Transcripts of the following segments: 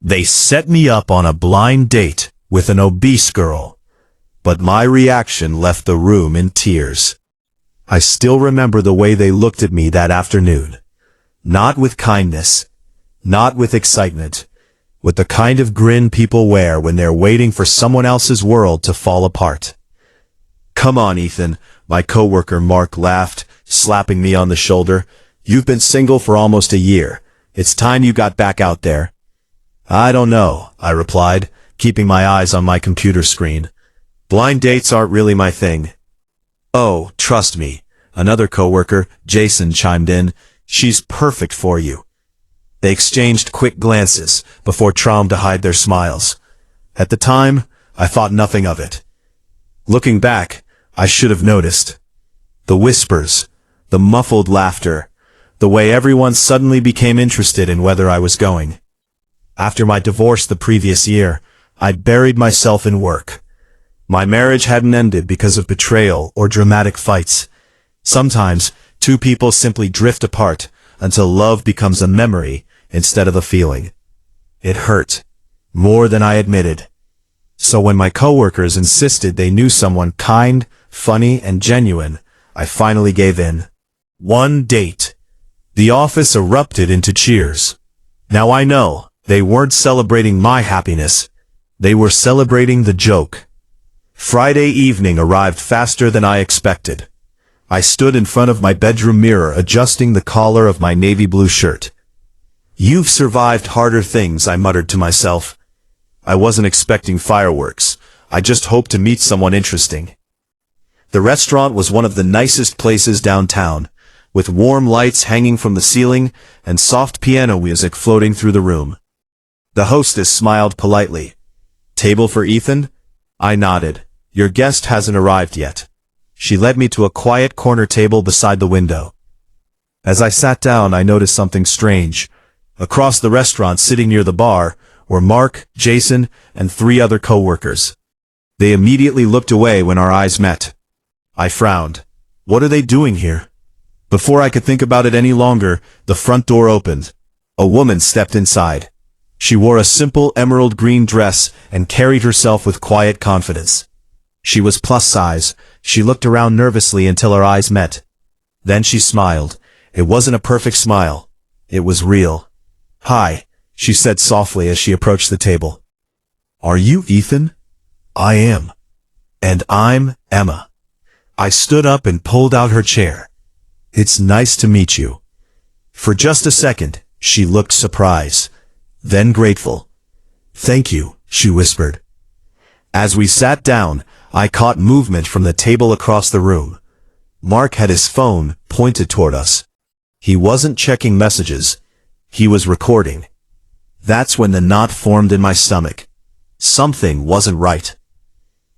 They set me up on a blind date with an obese girl, but my reaction left the room in tears. I still remember the way they looked at me that afternoon. Not with kindness, not with excitement, with the kind of grin people wear when they're waiting for someone else's world to fall apart. "Come on, Ethan," my coworker Mark laughed, slapping me on the shoulder. "You've been single for almost a year. It's time you got back out there." "I don't know," I replied, keeping my eyes on my computer screen. "Blind dates aren't really my thing." "Oh, trust me," another coworker, Jason, chimed in. "She's perfect for you." They exchanged quick glances before trying to hide their smiles. At the time, I thought nothing of it. Looking back, I should have noticed. The whispers, the muffled laughter, the way everyone suddenly became interested in whether I was going. After my divorce the previous year, I'd buried myself in work. My marriage hadn't ended because of betrayal or dramatic fights. Sometimes, two people simply drift apart until love becomes a memory instead of a feeling. It hurt, more than I admitted. So when my coworkers insisted they knew someone kind, funny, and genuine, I finally gave in. One date. The office erupted into cheers. Now I know, they weren't celebrating my happiness. They were celebrating the joke. Friday evening arrived faster than I expected. I stood in front of my bedroom mirror adjusting the collar of my navy blue shirt. "You've survived harder things," I muttered to myself. I wasn't expecting fireworks. I just hoped to meet someone interesting. The restaurant was one of the nicest places downtown, with warm lights hanging from the ceiling and soft piano music floating through the room. The hostess smiled politely. "Table for Ethan?" I nodded. "Your guest hasn't arrived yet." She led me to a quiet corner table beside the window. As I sat down, I noticed something strange. Across the restaurant, sitting near the bar, were Mark, Jason, and 3 other coworkers. They immediately looked away when our eyes met. I frowned. What are they doing here? Before I could think about it any longer, the front door opened. A woman stepped inside. She wore a simple emerald green dress and carried herself with quiet confidence. She was plus size. She looked around nervously until our eyes met. Then she smiled. It wasn't a perfect smile. It was real. "Hi," she said softly as she approached the table. "Are you Ethan?" "I am." "And I'm Emma." I stood up and pulled out her chair. "It's nice to meet you." For just a second, she looked surprised, then grateful. "Thank you," she whispered. As we sat down, I caught movement from the table across the room. Mark had his phone pointed toward us. He wasn't checking messages. He was recording. That's when the knot formed in my stomach. Something wasn't right.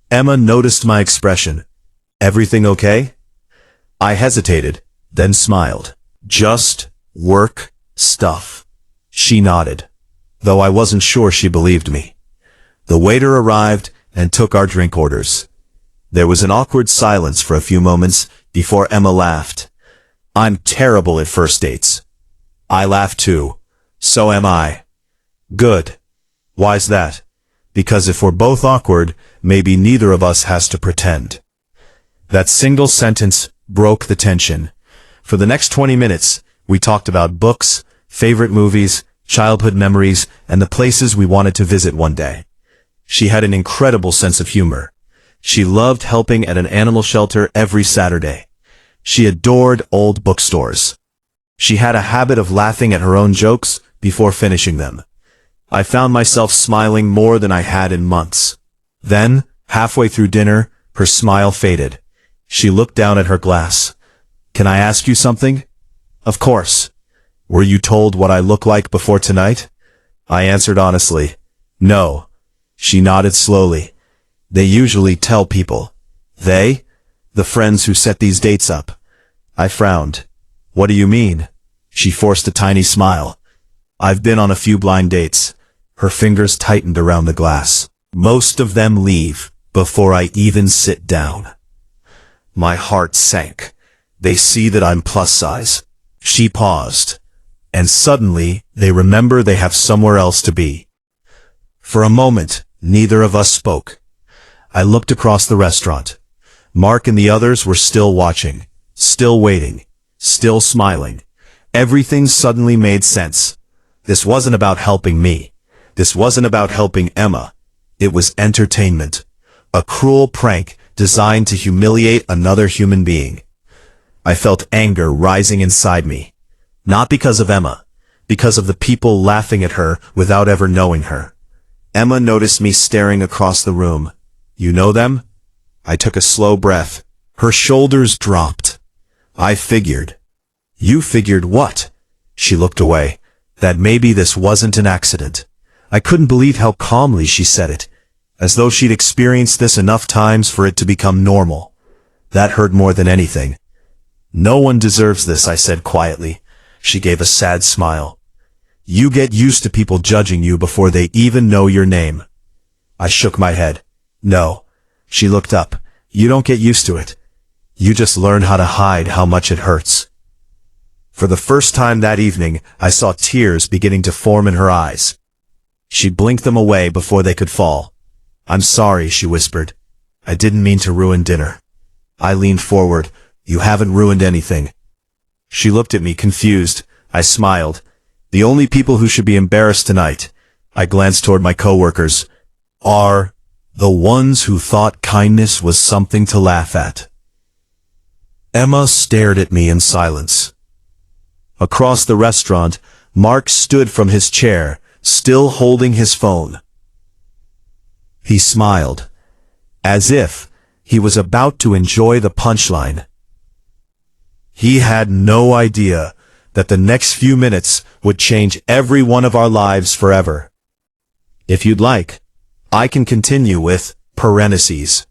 Emma noticed my expression. "Everything okay?" I hesitated, then smiled. "Just work stuff." She nodded, though I wasn't sure she believed me. The waiter arrived and took our drink orders. There was an awkward silence for a few moments before Emma laughed. "I'm terrible at first dates." I laughed too. "So am I." "Good. Why's that?" "Because if we're both awkward, maybe neither of us has to pretend." That single sentence broke the tension. For the next 20 minutes, we talked about books, favorite movies, childhood memories, and the places we wanted to visit one day. She had an incredible sense of humor. She loved helping at an animal shelter every Saturday. She adored old bookstores. She had a habit of laughing at her own jokes before finishing them. I found myself smiling more than I had in months. Then, halfway through dinner, her smile faded. She looked down at her glass. "Can I ask you something?" "Of course." "Were you told what I look like before tonight?" I answered honestly. "No." She nodded slowly. "They usually tell people." "They?" "The friends who set these dates up." I frowned. "What do you mean?" She forced a tiny smile. "I've been on a few blind dates." Her fingers tightened around the glass. "Most of them leave before I even sit down." My heart sank. They see that I'm plus size. She paused. And suddenly, they remember they have somewhere else to be. For a moment, neither of us spoke. I looked across the restaurant. Mark and the others were still watching, still waiting, still smiling. Everything suddenly made sense. This wasn't about helping me. This wasn't about helping Emma. It was entertainment. A cruel prank designed to humiliate another human being. I felt anger rising inside me. Not because of Emma, because of the people laughing at her without ever knowing her. Emma noticed me staring across the room. You know them? I took a slow breath. Her shoulders dropped. I figured. You figured what? She looked away. That maybe this wasn't an accident. I couldn't believe how calmly she said it, as though she'd experienced this enough times for it to become normal. That hurt more than anything. No one deserves this, I said quietly. She gave a sad smile. You get used to people judging you before they even know your name. I shook my head. No. She looked up. You don't get used to it. You just learn how to hide how much it hurts. For the first time that evening, I saw tears beginning to form in her eyes. She blinked them away before they could fall. I'm sorry, she whispered. I didn't mean to ruin dinner. I leaned forward. You haven't ruined anything. She looked at me confused. I smiled. The only people who should be embarrassed tonight, I glanced toward my coworkers, are the ones who thought kindness was something to laugh at. Emma stared at me in silence. Across the restaurant, Mark stood from his chair, still holding his phone. He smiled, as if he was about to enjoy the punchline. He had no idea that the next few minutes would change every one of our lives forever. If you'd like, I can continue with parentheses.